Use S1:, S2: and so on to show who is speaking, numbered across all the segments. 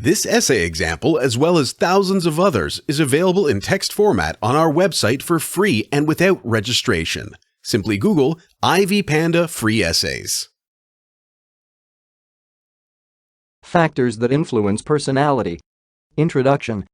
S1: This essay example, as well as thousands of others, is available in text format on our website for free and without registration. Simply Google Ivy Panda Free Essays.
S2: Factors that influence personality. Introduction.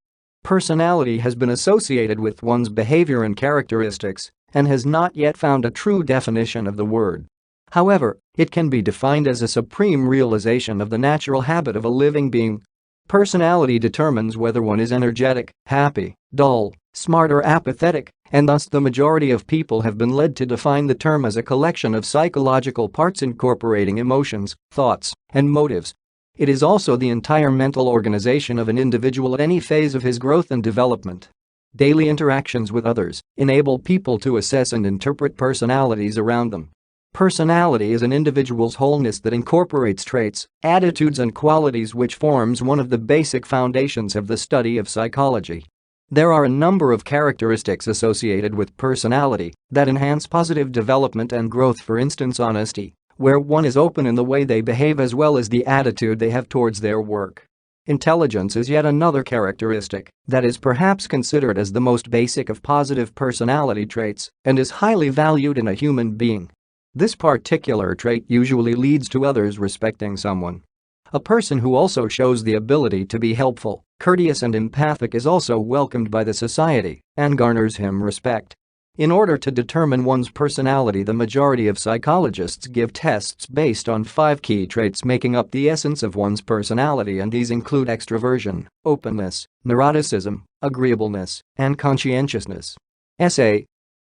S2: Personality has been associated with one's behavior and characteristics, and has not yet found a true definition of the word. However, it can be defined as a supreme realization of the natural habit of a living being. Personality determines whether one is energetic, happy, dull, smart or apathetic, and thus the majority of people have been led to define the term as a collection of psychological parts incorporating emotions, thoughts, and motives. It is also the entire mental organization of an individual at any phase of his growth and development. Daily interactions with others enable people to assess and interpret personalities around them. Personality is an individual's wholeness that incorporates traits, attitudes and qualities, which forms one of the basic foundations of the study of psychology. There are a number of characteristics associated with personality that enhance positive development and growth. For instance, honesty, where one is open in the way they behave as well as the attitude they have towards their work. Intelligence is yet another characteristic that is perhaps considered as the most basic of positive personality traits and is highly valued in a human being. This particular trait usually leads to others respecting someone. A person who also shows the ability to be helpful, courteous and empathic is also welcomed by the society and garners him respect. In order to determine one's personality, the majority of psychologists give tests based on 5 key traits making up the essence of one's personality, and these include extroversion, openness, neuroticism, agreeableness, and conscientiousness. Essay.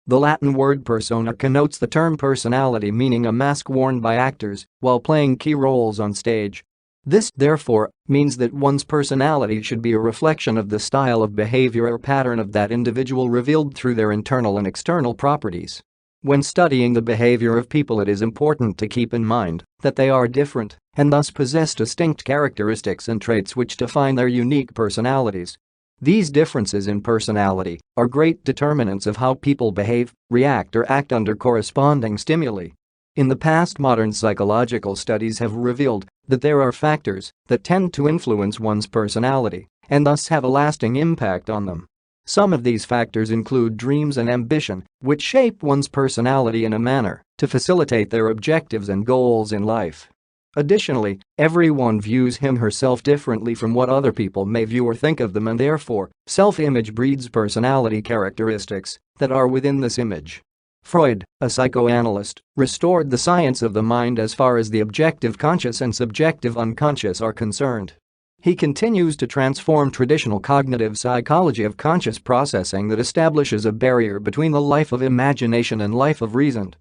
S2: The Latin word persona connotes the term personality, meaning a mask worn by actors while playing key roles on stage. This, therefore, means that one's personality should be a reflection of the style of behavior or pattern of that individual revealed through their internal and external properties. When studying the behavior of people, it is important to keep in mind that they are different and thus possess distinct characteristics and traits which define their unique personalities. These differences in personality are great determinants of how people behave, react or act under corresponding stimuli. In the past, modern psychological studies have revealed that there are factors that tend to influence one's personality and thus have a lasting impact on them. Some of these factors include dreams and ambition, which shape one's personality in a manner to facilitate their objectives and goals in life. Additionally, everyone views him/herself differently from what other people may view or think of them, and therefore, self-image breeds personality characteristics that are within this image. Freud, a psychoanalyst, restored the science of the mind as far as the objective conscious and subjective unconscious are concerned. He continues to transform traditional cognitive psychology of conscious processing that establishes a barrier between the life of imagination and life of reason.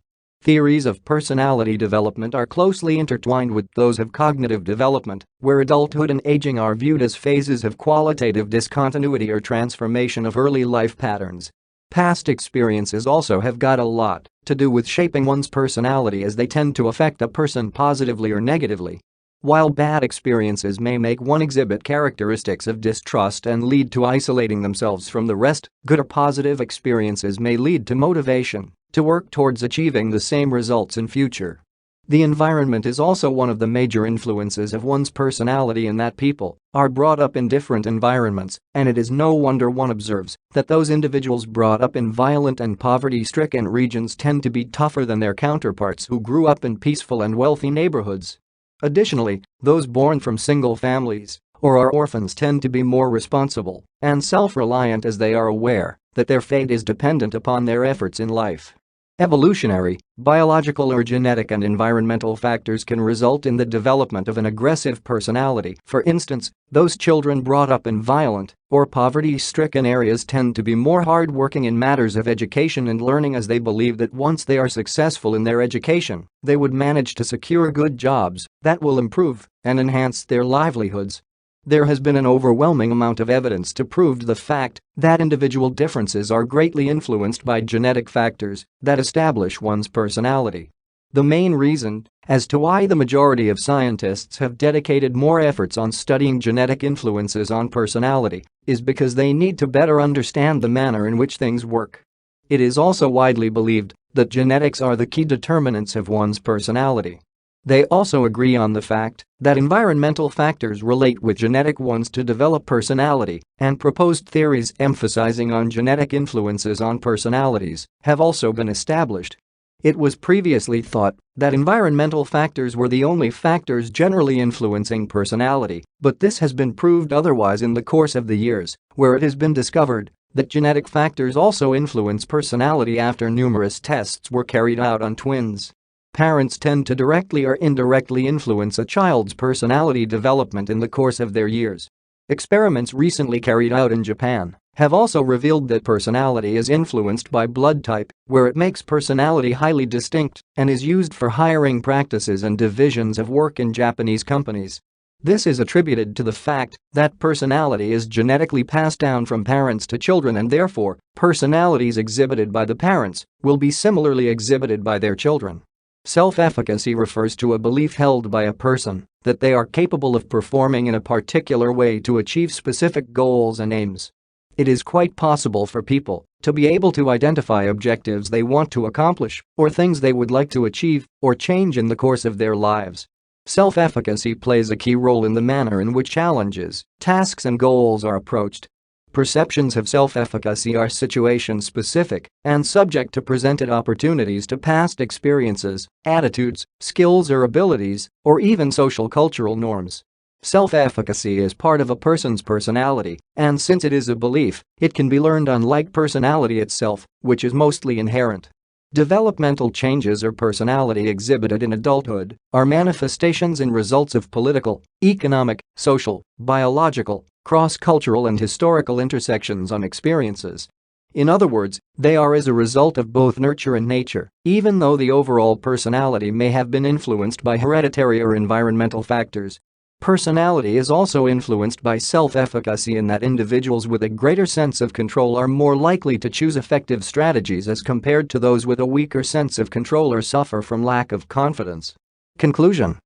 S2: Theories of personality development are closely intertwined with those of cognitive development, where adulthood and aging are viewed as phases of qualitative discontinuity or transformation of early life patterns. Past experiences also have got a lot to do with shaping one's personality, as they tend to affect a person positively or negatively. While bad experiences may make one exhibit characteristics of distrust and lead to isolating themselves from the rest, good or positive experiences may lead to motivation to work towards achieving the same results in future. The environment is also one of the major influences of one's personality, in that people are brought up in different environments, and it is no wonder one observes that those individuals brought up in violent and poverty-stricken regions tend to be tougher than their counterparts who grew up in peaceful and wealthy neighborhoods. Additionally, those born from single families or are orphans tend to be more responsible and self-reliant, as they are aware that their fate is dependent upon their efforts in life. Evolutionary, biological or genetic and environmental factors can result in the development of an aggressive personality. For instance, those children brought up in violent or poverty-stricken areas tend to be more hard-working in matters of education and learning, as they believe that once they are successful in their education, they would manage to secure good jobs that will improve and enhance their livelihoods. There has been an overwhelming amount of evidence to prove the fact that individual differences are greatly influenced by genetic factors that establish one's personality. The main reason as to why the majority of scientists have dedicated more efforts on studying genetic influences on personality is because they need to better understand the manner in which things work. It is also widely believed that genetics are the key determinants of one's personality. They also agree on the fact that environmental factors relate with genetic ones to develop personality, and proposed theories emphasizing on genetic influences on personalities have also been established. It was previously thought that environmental factors were the only factors generally influencing personality, but this has been proved otherwise in the course of the years, where it has been discovered that genetic factors also influence personality after numerous tests were carried out on twins. Parents tend to directly or indirectly influence a child's personality development in the course of their years. Experiments recently carried out in Japan have also revealed that personality is influenced by blood type, where it makes personality highly distinct and is used for hiring practices and divisions of work in Japanese companies. This is attributed to the fact that personality is genetically passed down from parents to children, and therefore, personalities exhibited by the parents will be similarly exhibited by their children. Self-efficacy refers to a belief held by a person that they are capable of performing in a particular way to achieve specific goals and aims. It is quite possible for people to be able to identify objectives they want to accomplish or things they would like to achieve or change in the course of their lives. Self-efficacy plays a key role in the manner in which challenges, tasks, and goals are approached. Perceptions of self-efficacy are situation-specific and subject to presented opportunities to past experiences, attitudes, skills or abilities, or even social-cultural norms. Self-efficacy is part of a person's personality, and since it is a belief, it can be learned unlike personality itself, which is mostly inherent. Developmental changes or personality exhibited in adulthood are manifestations and results of political, economic, social, biological, cross-cultural and historical intersections on experiences. In other words, they are as a result of both nurture and nature, even though the overall personality may have been influenced by hereditary or environmental factors. Personality is also influenced by self-efficacy in that individuals with a greater sense of control are more likely to choose effective strategies as compared to those with a weaker sense of control or suffer from lack of confidence. Conclusion: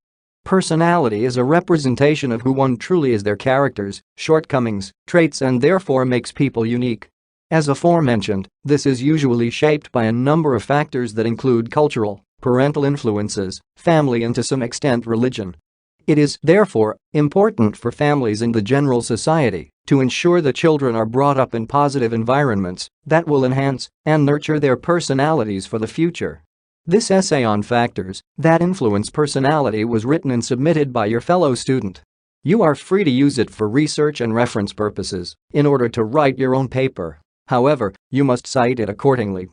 S2: personality is a representation of who one truly is, their characters, shortcomings, traits, and therefore makes people unique. As aforementioned, this is usually shaped by a number of factors that include cultural, parental influences, family, and to some extent religion. It is, therefore, important for families and the general society to ensure that children are brought up in positive environments that will enhance and nurture their personalities for the future. This essay on factors that influence personality was written and submitted by your fellow student. You are free to use it for research and reference purposes in order to write your own paper. However, you must cite it accordingly.